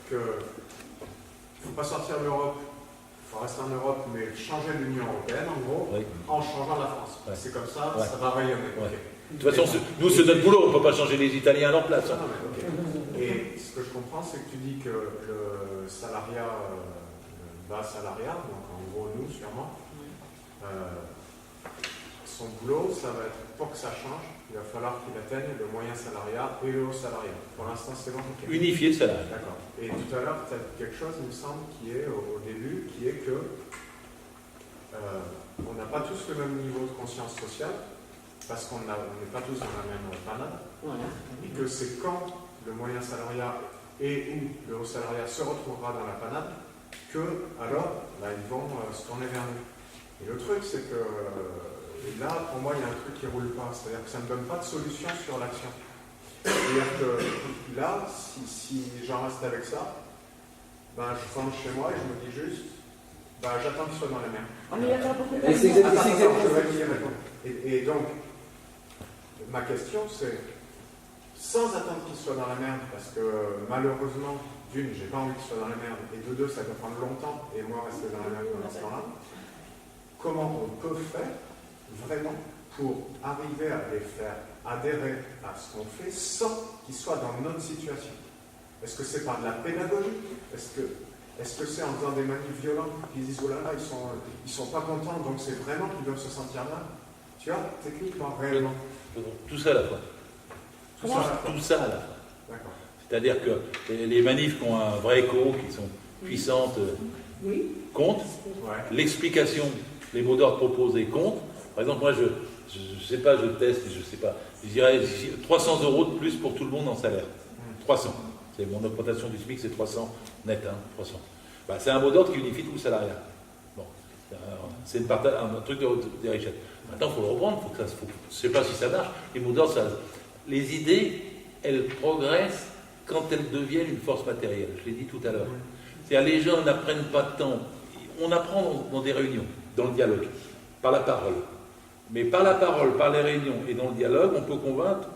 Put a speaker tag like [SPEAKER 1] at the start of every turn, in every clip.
[SPEAKER 1] qu'il ne faut pas sortir de l'Europe, il faut rester en Europe, mais changer l'Union européenne, en gros, en changeant la France. C'est comme ça, ça va rayonner.
[SPEAKER 2] De toute façon, nous, c'est notre boulot, on ne peut pas changer les Italiens à leur place.
[SPEAKER 1] Non, mais, et ce que je comprends, c'est que tu dis que le salariat, le bas salariat, donc en gros nous sûrement, son boulot, ça va être, pour que ça change, il va falloir qu'il atteigne le moyen salariat et le haut salariat. Pour l'instant, c'est bon.
[SPEAKER 2] Unifier le salariat.
[SPEAKER 1] D'accord. Et tout à l'heure, tu as dit quelque chose, il me semble, qui est au début, qui est que on n'a pas tous le même niveau de conscience sociale, parce qu'on n'est pas tous dans la même panade, et que c'est quand le moyen salariat et ou le haut salariat se retrouvera dans la panade, que alors, là, ils vont se tourner vers nous. Et le truc, c'est que là, pour moi, il y a un truc qui ne roule pas, c'est-à-dire que ça ne donne pas de solution sur l'action. C'est-à-dire que là, si j'en reste avec ça, ben, je rentre chez moi et je me dis juste, ben, j'attends qu'il soit dans la mer. Et donc, ma question, c'est, sans attendre qu'il soit dans la merde, parce que malheureusement, d'une, j'ai pas envie qu'il soit dans la merde, et de deux, ça va prendre longtemps, et moi rester dans la merde pendant ce temps-là, comment on peut faire vraiment pour arriver à les faire adhérer à ce qu'on fait sans qu'ils soient dans notre situation? Est-ce que c'est par de la pédagogie? Est-ce que c'est en faisant des manifs violents qu'ils disent oh là là, ils sont pas contents, donc c'est vraiment qu'ils doivent se sentir mal? Tu vois, techniquement, réellement.
[SPEAKER 2] Tout ça à la fois. Tout ça à la fois.
[SPEAKER 1] D'accord.
[SPEAKER 2] C'est-à-dire que les manifs qui ont un vrai écho, qui sont puissantes, comptent. L'explication, les mots d'ordre proposés comptent. Par exemple, moi, je sais pas, je teste, je sais pas. Je dirais 300 € de plus pour tout le monde en salaire. 300. C'est mon augmentation du SMIC, c'est 300 net, 300. Bah, c'est un mot d'ordre qui unifie tout le salariat. Bon, c'est un truc des richesses. Maintenant, il faut le reprendre. Je ne sais pas si ça marche. Les mots d'ordre, les idées, elles progressent quand elles deviennent une force matérielle. Je l'ai dit tout à l'heure. C'est-à-dire, les gens n'apprennent pas tant. On apprend dans des réunions, dans le dialogue, par la parole. Mais par la parole, par les réunions et dans le dialogue, on peut convaincre,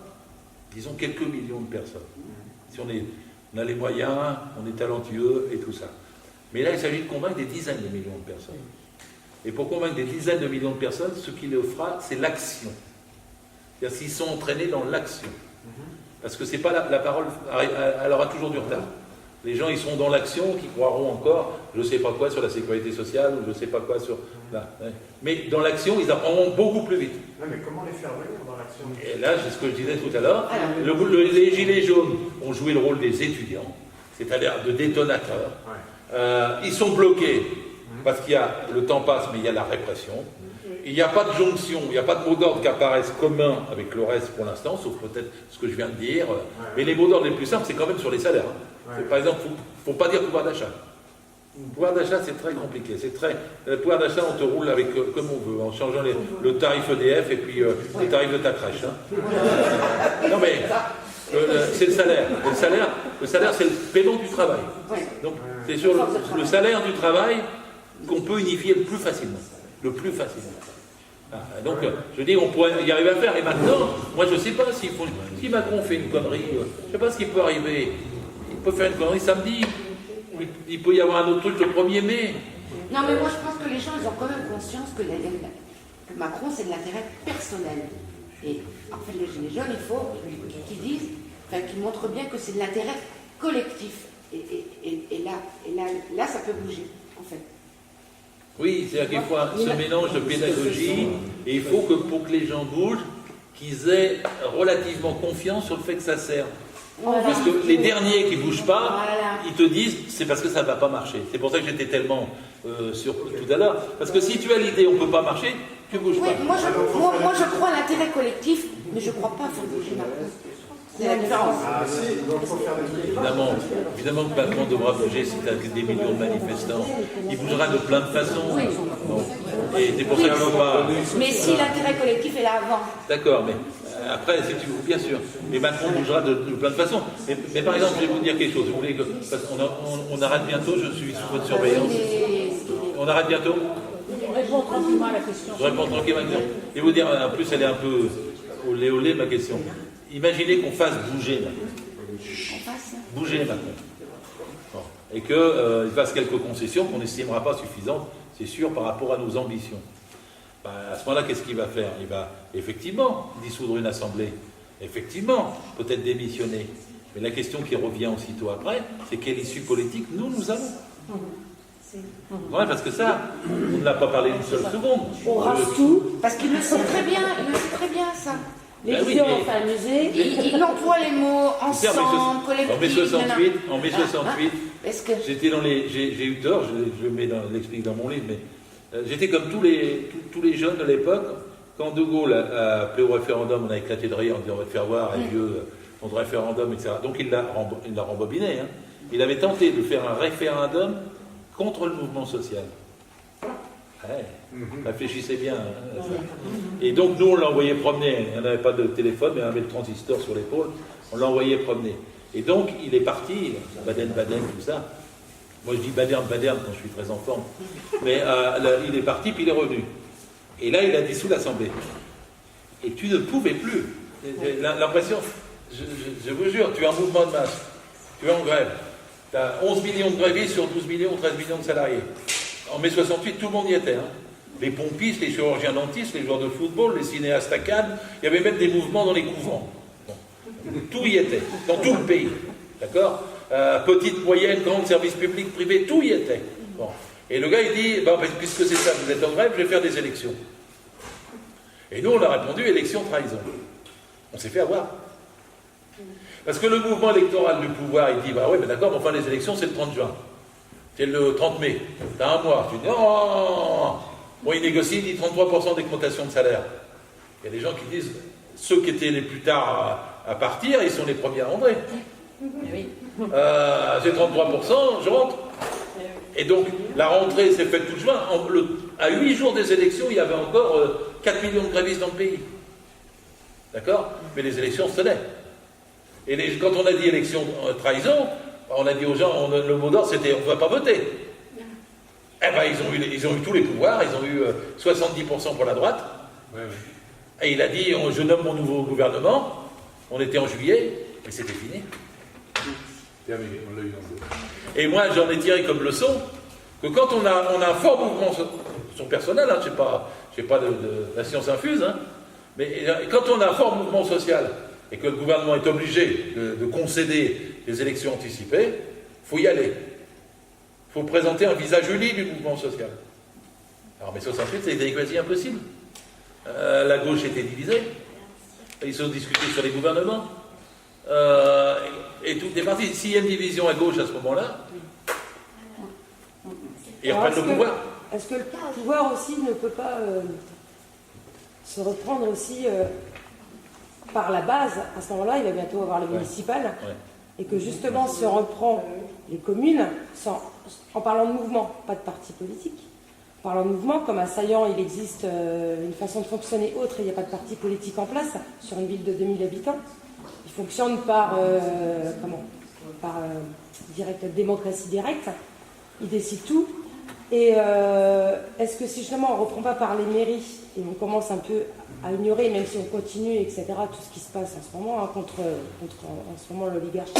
[SPEAKER 2] disons, quelques millions de personnes. Si on a les moyens, on est talentueux et tout ça. Mais là, il s'agit de convaincre des dizaines de millions de personnes. Et pour convaincre des dizaines de millions de personnes, ce qui le fera, c'est l'action. C'est-à-dire s'ils sont entraînés dans l'action. Parce que c'est pas la parole, elle aura toujours du retard. Les gens, ils seront dans l'action, qui croiront encore, je ne sais pas quoi sur la sécurité sociale, ou je ne sais pas quoi sur... Là, ouais. Mais dans l'action, ils apprendront beaucoup plus vite.
[SPEAKER 1] Non, mais comment les faire venir dans l'action?
[SPEAKER 2] Et là, c'est ce que je disais tout à l'heure, les gilets jaunes ont joué le rôle des étudiants, c'est-à-dire de détonateurs. Ils sont bloqués, parce qu'il y a, le temps passe, mais il y a la répression. Il n'y a pas de jonction, il n'y a pas de mots d'ordre qui apparaissent communs avec le reste pour l'instant, sauf peut-être ce que je viens de dire. Mais les mots d'ordre les plus simples, c'est quand même sur les salaires. Par exemple, il ne faut pas dire pouvoir d'achat. Le pouvoir d'achat, c'est très compliqué. Le pouvoir d'achat, on te roule avec comme on veut, en changeant le tarif EDF et puis le tarif de ta crèche. Non mais, c'est le salaire. Le salaire, c'est le paiement du travail. Donc, c'est sur le salaire du travail qu'on peut unifier le plus facilement. Donc, je veux dire, on pourrait y arriver à faire. Et maintenant, moi, je ne sais pas si Macron fait une connerie, je ne sais pas ce qui peut arriver. Il peut faire une connerie samedi. Il peut y avoir un autre truc le 1er mai.
[SPEAKER 3] Non, mais moi, je pense que les gens, ils ont quand même conscience que Macron, c'est de l'intérêt personnel. Et en fait, les Gilets jaunes, il faut qu'ils disent, qu'ils montrent bien que c'est de l'intérêt collectif. Et là, ça peut bouger, en fait.
[SPEAKER 2] Oui, c'est-à-dire qu'il faut ce mélange de pédagogie, et il faut que pour que les gens bougent, qu'ils aient relativement confiance sur le fait que ça sert. Parce que les derniers qui ne bougent pas, ils te disent c'est parce que ça ne va pas marcher. C'est pour ça que j'étais tellement surpris tout à l'heure. Parce que si tu as l'idée on ne peut pas marcher, tu ne bouges pas.
[SPEAKER 3] Moi, je crois à l'intérêt collectif, mais je ne crois pas qu'il faut bouger Macron. C'est la différence.
[SPEAKER 2] Évidemment que Macron devra bouger si tu as des millions de manifestants. Il bougera de plein de façons. Bon. Et c'est pour ça qu'il ne faut pas...
[SPEAKER 3] Mais si l'intérêt collectif est là avant.
[SPEAKER 2] D'accord, mais après, si tu veux, bien sûr. Mais Macron bougera de plein de façons. Mais par exemple, je vais vous dire quelque chose. Vous voulez que... Parce qu'on arrête bientôt, je suis sous votre surveillance. On arrête bientôt?
[SPEAKER 4] Je réponds tranquillement à la question.
[SPEAKER 2] Je réponds tranquillement à la question. Et vous dire, en plus, elle est un peu olé ma question. Imaginez qu'on fasse bouger Macron. Bouger Macron. Bon. et qu'il fasse quelques concessions qu'on n'estimera pas suffisantes, c'est sûr, par rapport à nos ambitions. Ben, à ce moment-là, qu'est-ce qu'il va faire? Il va effectivement dissoudre une assemblée, effectivement, peut-être démissionner. Mais la question qui revient aussitôt après, c'est quelle issue politique nous avons. Ouais, parce que ça, on ne l'a pas parlé une seule seconde.
[SPEAKER 4] On rase tout.
[SPEAKER 3] Parce qu'il le sait très bien, ça.
[SPEAKER 4] Les
[SPEAKER 2] Ben oui,
[SPEAKER 4] clients
[SPEAKER 2] mais-
[SPEAKER 4] ont fait amuser.
[SPEAKER 3] Il emploie les mots ensemble, collectif.
[SPEAKER 2] En mai 68,
[SPEAKER 3] Est-ce que...
[SPEAKER 2] j'étais dans les. J'ai eu tort, je l'explique dans mon livre, mais j'étais comme tous les jeunes de l'époque. Quand De Gaulle a appelé au référendum, on a éclaté de rire en disant on va te faire voir, adieu, contre référendum, etc. Donc il l'a rembobiné. Hein. Il avait tenté de faire un référendum contre le mouvement social. Ouais, réfléchissez bien. Hein, ça. Et donc nous on l'a envoyé promener. On n'avait pas de téléphone, mais on avait le transistor sur l'épaule. On l'a envoyé promener. Et donc il est parti, Baden-Baden, tout ça. Moi je dis Baderne quand je suis très en forme. Mais il est parti, puis il est revenu. Et là il a dissous l'Assemblée. Et tu ne pouvais plus. L'impression, je vous jure, tu es un mouvement de masse. Tu es en grève. Tu as 11 millions de grévistes sur 12 millions, 13 millions de salariés. En mai 68, tout le monde y était. Hein. Les pompistes, les chirurgiens dentistes, les joueurs de football, les cinéastes à Cannes. Il y avait même des mouvements dans les couvents. Bon. Tout y était, dans tout le pays. D'accord? Petite, moyenne, grande, service public, privé, tout y était. Bon. Et le gars, il dit, bah, puisque c'est ça, vous êtes en grève, je vais faire des élections. Et nous, on a répondu, élection, trahison. On s'est fait avoir. Parce que le mouvement électoral du pouvoir, il dit, bah oui, mais d'accord, mais enfin, les élections, c'est le 30 juin. C'est le 30 mai. T'as un mois. Tu dis, non. Bon, il négocie, il dit 33% d'augmentation de salaire. Il y a des gens qui disent, ceux qui étaient les plus tard à partir, ils sont les premiers à rentrer.
[SPEAKER 4] Oui.
[SPEAKER 2] J'ai 33%, je rentre. Et donc, la rentrée s'est faite tout juin. À 8 jours des élections, il y avait encore 4 millions de grévistes dans le pays. D'accord? Mais les élections se tenaient. Et quand on a dit élection trahison, on a dit aux gens, le mot d'ordre c'était on ne va pas voter. Eh bien, ils ont eu tous les pouvoirs, ils ont eu 70% pour la droite.
[SPEAKER 1] Ouais.
[SPEAKER 2] Et il a dit je nomme mon nouveau gouvernement. On était en juillet, mais c'était fini.
[SPEAKER 1] Terminé, on l'a eu dans le...
[SPEAKER 2] Et moi, j'en ai tiré comme leçon que quand on a un fort mouvement son personnel, hein, je sais pas de la science infuse, hein, mais quand on a un fort mouvement social et que le gouvernement est obligé de concéder des élections anticipées, il faut y aller. Il faut présenter un visage uni du mouvement social. Alors, mais 68, c'était quasi impossible. La gauche était divisée. Ils se discutaient sur les gouvernements. Et toutes les parties. S'il y a une division à gauche à ce moment-là, ils reprennent le pouvoir.
[SPEAKER 5] Est-ce que le pouvoir aussi ne peut pas se reprendre aussi par la base? À ce moment-là, il va bientôt avoir le municipal.
[SPEAKER 2] Ouais.
[SPEAKER 5] Et que justement, si on reprend les communes, en parlant de mouvement, pas de parti politique, en parlant de mouvement, comme à Saillant, il existe une façon de fonctionner autre et il n'y a pas de parti politique en place, sur une ville de 2000 habitants. Il fonctionne par, démocratie directe. Il décide tout. Et est-ce que si justement on ne reprend pas par les mairies et on commence un peu à ignorer, même si on continue, etc., tout ce qui se passe en ce moment, hein, contre en ce moment l'oligarchie,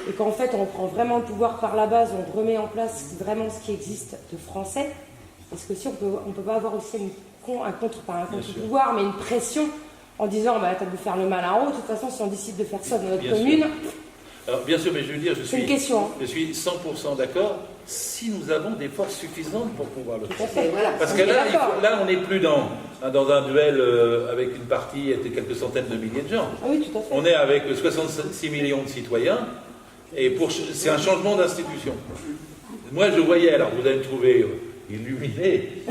[SPEAKER 5] et qu'en fait on prend vraiment le pouvoir par la base, on remet en place vraiment ce qui existe de français, est-ce que si on peut pas avoir aussi un contre-pouvoir, mais une pression en disant bah, t'as de faire le mal en haut, de toute façon si on décide de faire ça dans notre commune...
[SPEAKER 2] Alors, bien sûr, mais je veux dire,
[SPEAKER 5] c'est une question. Hein.
[SPEAKER 2] Je suis 100% d'accord si nous avons des forces suffisantes pour pouvoir le faire.
[SPEAKER 3] Voilà.
[SPEAKER 2] Parce que là, on n'est plus dans un duel avec une partie et quelques centaines de milliers de gens.
[SPEAKER 5] Ah oui, tout à fait.
[SPEAKER 2] On est avec 66 millions de citoyens et c'est un changement d'institution. Moi, je voyais, alors vous allez me trouver illuminé,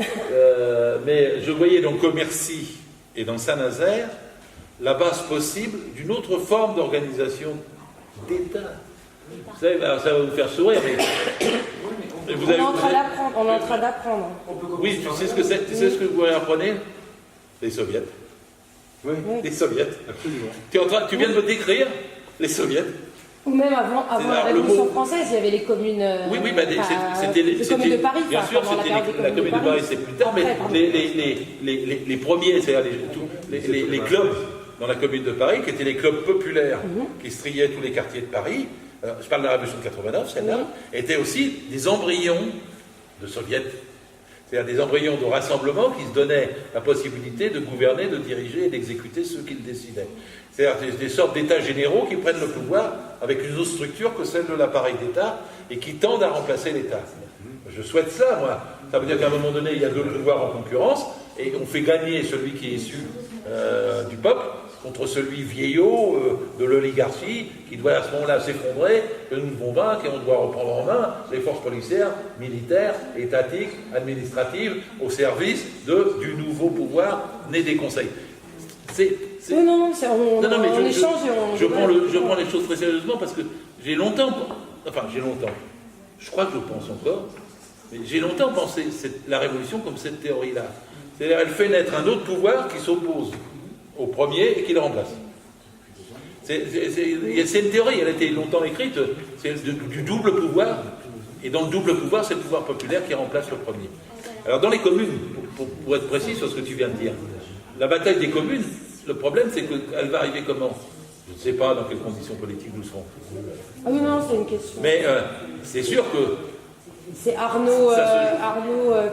[SPEAKER 2] mais je voyais dans Commercy et dans Saint-Nazaire la base possible d'une autre forme d'organisation d'État. Vous savez, ça va vous faire sourire, mais
[SPEAKER 5] on est en train d'apprendre.
[SPEAKER 2] Oui, tu sais ce que c'est. Tu sais ce que vous apprenez? Les soviets.
[SPEAKER 1] Oui,
[SPEAKER 2] les soviets.
[SPEAKER 1] Absolument.
[SPEAKER 2] Tu viens de me décrire les soviets.
[SPEAKER 5] Ou même avant la Révolution française, il y avait les communes.
[SPEAKER 2] Oui,
[SPEAKER 5] c'était les communes de Paris.
[SPEAKER 2] Bien sûr, c'était la commune de Paris, c'est plus tard, mais les premiers, c'est-à-dire les clubs dans la commune de Paris, qui étaient les clubs populaires, qui striaient tous les quartiers de Paris, alors, je parle de la révolution de 89, celle-là, étaient aussi des embryons de soviets. C'est-à-dire des embryons de rassemblement qui se donnaient la possibilité de gouverner, de diriger et d'exécuter ceux qu'ils décidaient. C'est-à-dire des sortes d'états généraux qui prennent le pouvoir avec une autre structure que celle de l'appareil d'État et qui tendent à remplacer l'État. Je souhaite ça, moi. Ça veut dire qu'à un moment donné, il y a deux pouvoirs en concurrence et on fait gagner celui qui est issu du peuple contre celui vieillot de l'oligarchie qui doit à ce moment-là s'effondrer, que nous devons vaincre et on doit reprendre en main les forces policières, militaires, étatiques, administratives au service du nouveau pouvoir né des conseils.
[SPEAKER 5] Non, mais on échange et on...
[SPEAKER 2] Je prends les choses très sérieusement parce que j'ai longtemps, je crois que je pense encore, mais j'ai longtemps pensé la révolution comme cette théorie-là. C'est-à-dire elle fait naître un autre pouvoir qui s'oppose au premier et qui le remplace. C'est une théorie, elle a été longtemps écrite, c'est du double pouvoir, et dans le double pouvoir, c'est le pouvoir populaire qui remplace le premier. Alors dans les communes, pour être précis sur ce que tu viens de dire, la bataille des communes, le problème c'est qu'elle va arriver comment? Je ne sais pas dans quelles conditions politiques nous serons.
[SPEAKER 5] Ah oui, non, c'est une question.
[SPEAKER 2] Mais c'est sûr que...
[SPEAKER 5] C'est Arnaud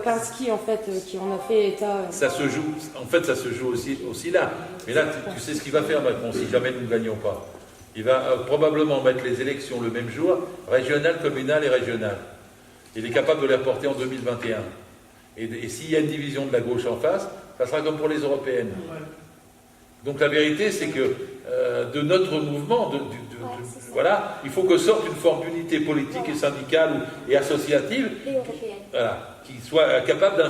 [SPEAKER 5] Kansky, en fait, qui en a fait état.
[SPEAKER 2] Ça se joue aussi là. Mais là, tu sais ce qu'il va faire, Macron, si jamais nous ne gagnons pas. Il va probablement mettre les élections le même jour, régionales, communales et régionales. Il est capable de les reporter en 2021. Et s'il y a une division de la gauche en face, ça sera comme pour les européennes. Donc la vérité, c'est que de notre mouvement, voilà, il faut que sorte une forme d'unité politique et syndicale et associative, voilà, qui soit capable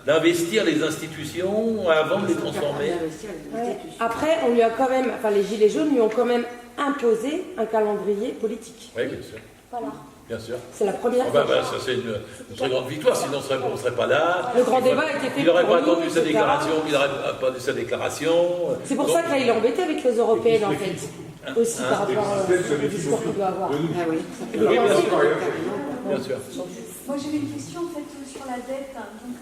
[SPEAKER 2] d'investir les institutions avant de les transformer.
[SPEAKER 5] Après, on lui a quand même, les Gilets jaunes lui ont quand même imposé un calendrier politique.
[SPEAKER 2] Oui, bien sûr.
[SPEAKER 5] Voilà.
[SPEAKER 2] Bien sûr.
[SPEAKER 5] C'est la première fois.
[SPEAKER 2] Ça, c'est une très grande victoire, sinon on ne serait pas là.
[SPEAKER 5] Le grand débat a été fait.
[SPEAKER 2] Il n'aurait pas attendu sa déclaration,
[SPEAKER 5] C'est pour ça que là, il est embêté avec les européennes, en fait. Aussi par rapport au discours qu'il doit avoir.
[SPEAKER 3] Ah oui,
[SPEAKER 2] oui, bien sûr.
[SPEAKER 6] Moi, j'avais une question, en fait, sur la dette. Donc,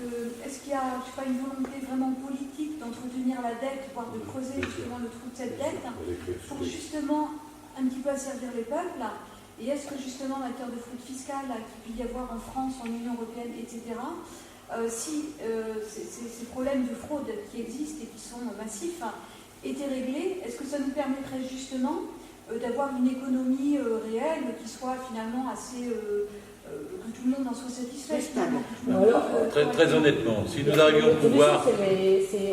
[SPEAKER 6] est-ce qu'il y a, une volonté vraiment politique d'entretenir la dette, voire de creuser justement le trou de cette dette, pour justement un petit peu asservir les peuples? Et est-ce que justement, en matière de fraude fiscale qu'il peut y avoir en France, en Union européenne, etc., si ces problèmes de fraude qui existent et qui sont massifs étaient réglés, est-ce que ça nous permettrait justement d'avoir une économie réelle qui soit finalement assez... que tout le monde en soit satisfait?
[SPEAKER 2] Très honnêtement, si nous arrivions au pouvoir...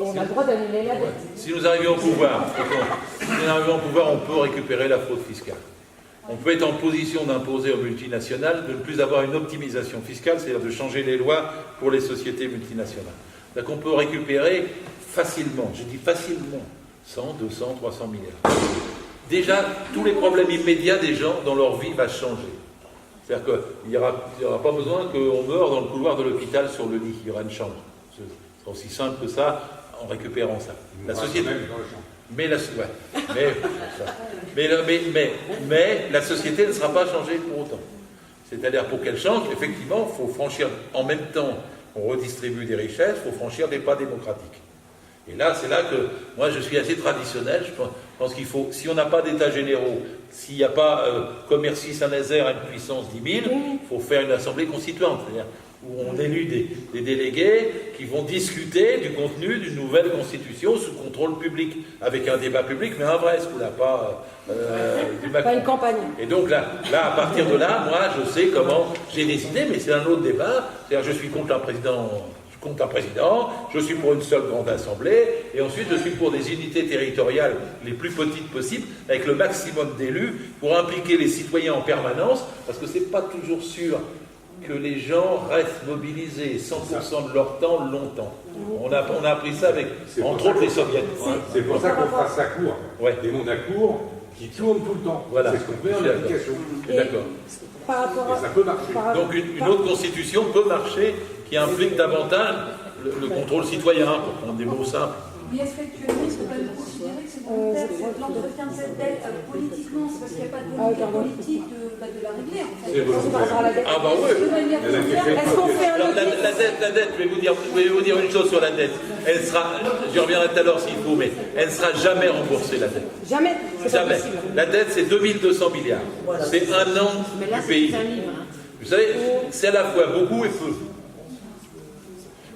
[SPEAKER 5] On a le droit d'annuler la dette.
[SPEAKER 2] Si nous arrivions au pouvoir, on peut récupérer la fraude fiscale. On peut être en position d'imposer aux multinationales de ne plus avoir une optimisation fiscale, c'est-à-dire de changer les lois pour les sociétés multinationales. Donc on peut récupérer facilement, je dis facilement, 100, 200, 300 milliards. Déjà, tous les problèmes immédiats des gens dans leur vie vont changer. C'est-à-dire qu'il n'y aura pas besoin qu'on meure dans le couloir de l'hôpital sur le lit, il y aura une chambre. Ce sera aussi simple que ça en récupérant ça. La société... Mais la société ne sera pas changée pour autant. C'est-à-dire, pour qu'elle change, effectivement, il faut franchir, en même temps qu'on redistribue des richesses, il faut franchir des pas démocratiques. Et là, c'est là que, moi, je suis assez traditionnel. Je pense qu'il faut, si on n'a pas d'états généraux, s'il n'y a pas Commercy Saint-Nazaire à une puissance 10 000, il faut faire une assemblée constituante. C'est-à-dire, où on élit des délégués qui vont discuter du contenu d'une nouvelle constitution sous contrôle public, avec un débat public, mais un vrai, ce qu'on n'a pas du Macron.
[SPEAKER 5] Pas une campagne.
[SPEAKER 2] Et donc là, à partir de là, moi, je sais comment j'ai décidé, mais c'est un autre débat. C'est-à-dire, je suis contre un président, je suis pour une seule grande assemblée, et ensuite je suis pour des unités territoriales les plus petites possibles, avec le maximum d'élus, pour impliquer les citoyens en permanence, parce que c'est pas toujours sûr que les gens restent mobilisés 100% de leur temps longtemps. On a appris ça avec, entre autres, les soviets.
[SPEAKER 7] C'est pour ça qu'on fera sa cour. Des mondes à cour qui tournent tout le temps.
[SPEAKER 2] Voilà.
[SPEAKER 7] C'est ce qu'on fait en application.
[SPEAKER 2] D'accord.
[SPEAKER 7] Et ça peut marcher.
[SPEAKER 2] Donc une autre constitution peut marcher qui implique davantage le contrôle citoyen, pour prendre des mots simples.
[SPEAKER 6] Mais est-ce qu'actuellement, il ne faut pas considérer que c'est volontaire, l'entretien de cette dette politiquement, c'est parce qu'il n'y a pas de volonté politique de la régler, en fait.
[SPEAKER 5] Par rapport à la dette.
[SPEAKER 2] Ah bah oui.
[SPEAKER 5] Est-ce qu'on fait un audit?
[SPEAKER 2] La dette, je vais vous dire une chose sur la dette. Elle sera, je reviendrai tout à l'heure s'il faut, mais elle ne sera jamais remboursée, la dette.
[SPEAKER 5] Jamais.
[SPEAKER 2] Jamais. La dette, c'est 2200 milliards. C'est un an du pays. Vous savez, c'est à la fois beaucoup et peu.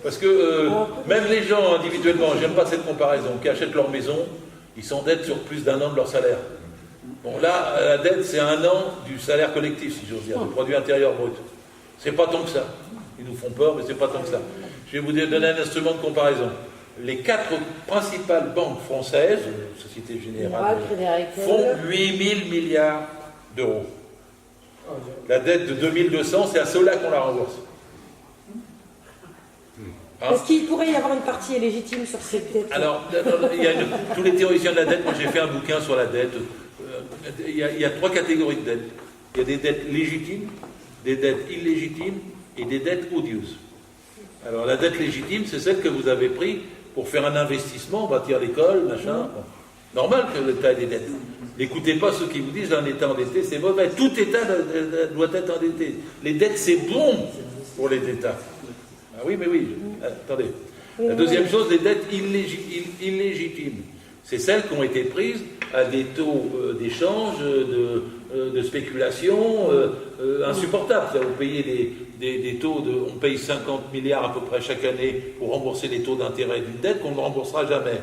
[SPEAKER 2] Parce que même les gens individuellement, j'aime pas cette comparaison, qui achètent leur maison, ils s'endettent sur plus d'un an de leur salaire. Bon là, la dette, c'est un an du salaire collectif, si j'ose dire, du produit intérieur brut. C'est pas tant que ça. Ils nous font peur, mais c'est pas tant que ça. Je vais vous donner un instrument de comparaison. Les 4 principales banques françaises, Société Générale, font 8000 milliards d'euros. La dette de 2200, c'est à ceux-là qu'on la rembourse.
[SPEAKER 5] Est-ce qu'il pourrait y avoir une partie légitime sur cette dette?
[SPEAKER 2] Alors, tous les théoriciens de la dette, moi j'ai fait un bouquin sur la dette. Il y a 3 catégories de dettes. Il y a des dettes légitimes, des dettes illégitimes et des dettes odieuses. Alors la dette légitime, c'est celle que vous avez prise pour faire un investissement, bâtir l'école, machin. Bon. Normal que l'État ait des dettes. N'écoutez pas ceux qui vous disent un État endetté, c'est mauvais. Tout État doit être endetté. Les dettes, c'est bon pour les États. Ah oui, mais oui. Attendez. La deuxième chose, les dettes illégitimes. C'est celles qui ont été prises à des taux d'échange, de spéculation insupportables. Vous payez des taux on paye 50 milliards à peu près chaque année pour rembourser les taux d'intérêt d'une dette qu'on ne remboursera jamais.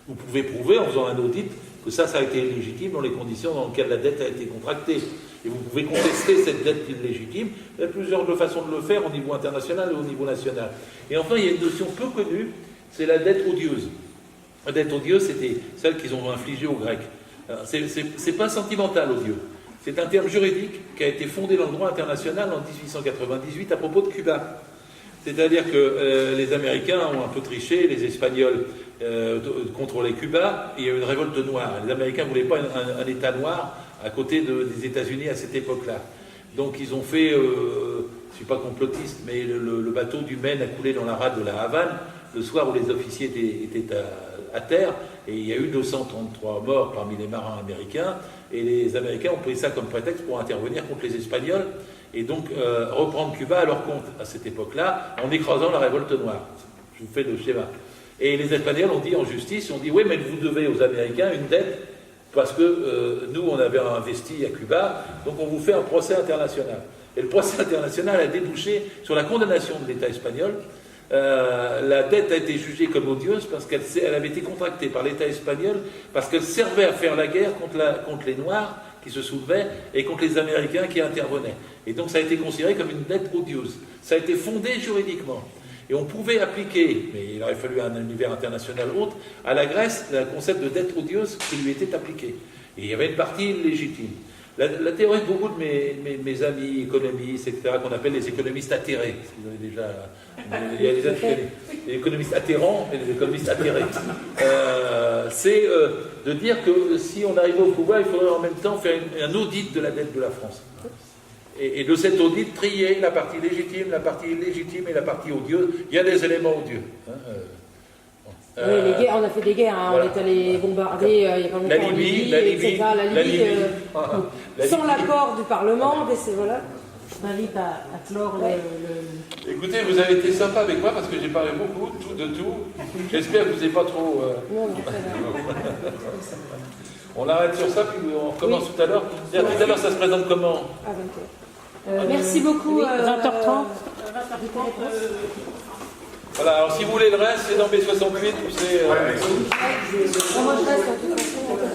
[SPEAKER 2] Vous pouvez prouver en faisant un audit que ça a été illégitime dans les conditions dans lesquelles la dette a été contractée. Et vous pouvez contester cette dette illégitime. Il y a plusieurs façons de le faire au niveau international et au niveau national. Et enfin, il y a une notion peu connue, c'est la dette odieuse. La dette odieuse, c'était celle qu'ils ont infligée aux Grecs. C'est pas sentimental, odieux. C'est un terme juridique qui a été fondé dans le droit international en 1898 à propos de Cuba. C'est-à-dire que les Américains ont un peu triché, les Espagnols contrôlaient Cuba, et il y a eu une révolte noire. Les Américains ne voulaient pas un État noir à côté des États-Unis à cette époque-là. Donc ils ont fait, je ne suis pas complotiste, mais le bateau du Maine a coulé dans la rade de la Havane le soir où les officiers étaient à terre, et il y a eu 233 morts parmi les marins américains, et les Américains ont pris ça comme prétexte pour intervenir contre les Espagnols, et donc reprendre Cuba à leur compte à cette époque-là, en écrasant la révolte noire. Je vous fais le schéma. Et les Espagnols ont dit en justice, ont dit, oui, mais vous devez aux Américains une dette, parce que nous, on avait investi à Cuba, donc on vous fait un procès international. Et le procès international a débouché sur la condamnation de l'État espagnol. La dette a été jugée comme odieuse parce qu'elle avait été contractée par l'État espagnol, parce qu'elle servait à faire la guerre contre les Noirs qui se soulevaient et contre les Américains qui intervenaient. Et donc ça a été considéré comme une dette odieuse. Ça a été fondé juridiquement. Et on pouvait appliquer, mais il aurait fallu un univers international autre, à la Grèce, le concept de dette odieuse qui lui était appliqué. Et il y avait une partie légitime. La théorie de beaucoup de mes amis économistes, etc., qu'on appelle les économistes atterrés, parce que vous avez déjà... Il y a les économistes atterrants et les économistes atterrés. C'est de dire que si on arrivait au pouvoir, il faudrait en même temps faire un audit de la dette de la France. Et de cet audit, trier la partie légitime, la partie illégitime et la partie odieuse. Il y a des éléments odieux.
[SPEAKER 5] Oui, les guerres, on a fait des guerres, hein, voilà. On est allé bombarder il y a pas longtemps en Libye, etc. La Libye, sans l'accord du Parlement, voilà. Je m'invite à clore le...
[SPEAKER 2] Écoutez, vous avez été sympa avec moi parce que j'ai parlé beaucoup, de tout. J'espère que vous n'êtes pas trop...
[SPEAKER 5] Non,
[SPEAKER 2] on arrête sur ça, puis on recommence tout à l'heure. Tout à l'heure, ça se présente comment?
[SPEAKER 5] À 20h. Merci beaucoup.
[SPEAKER 4] 20h30.
[SPEAKER 2] Voilà, alors si vous voulez le reste, c'est dans B68 ou c'est...
[SPEAKER 5] Moi je reste en tout cas.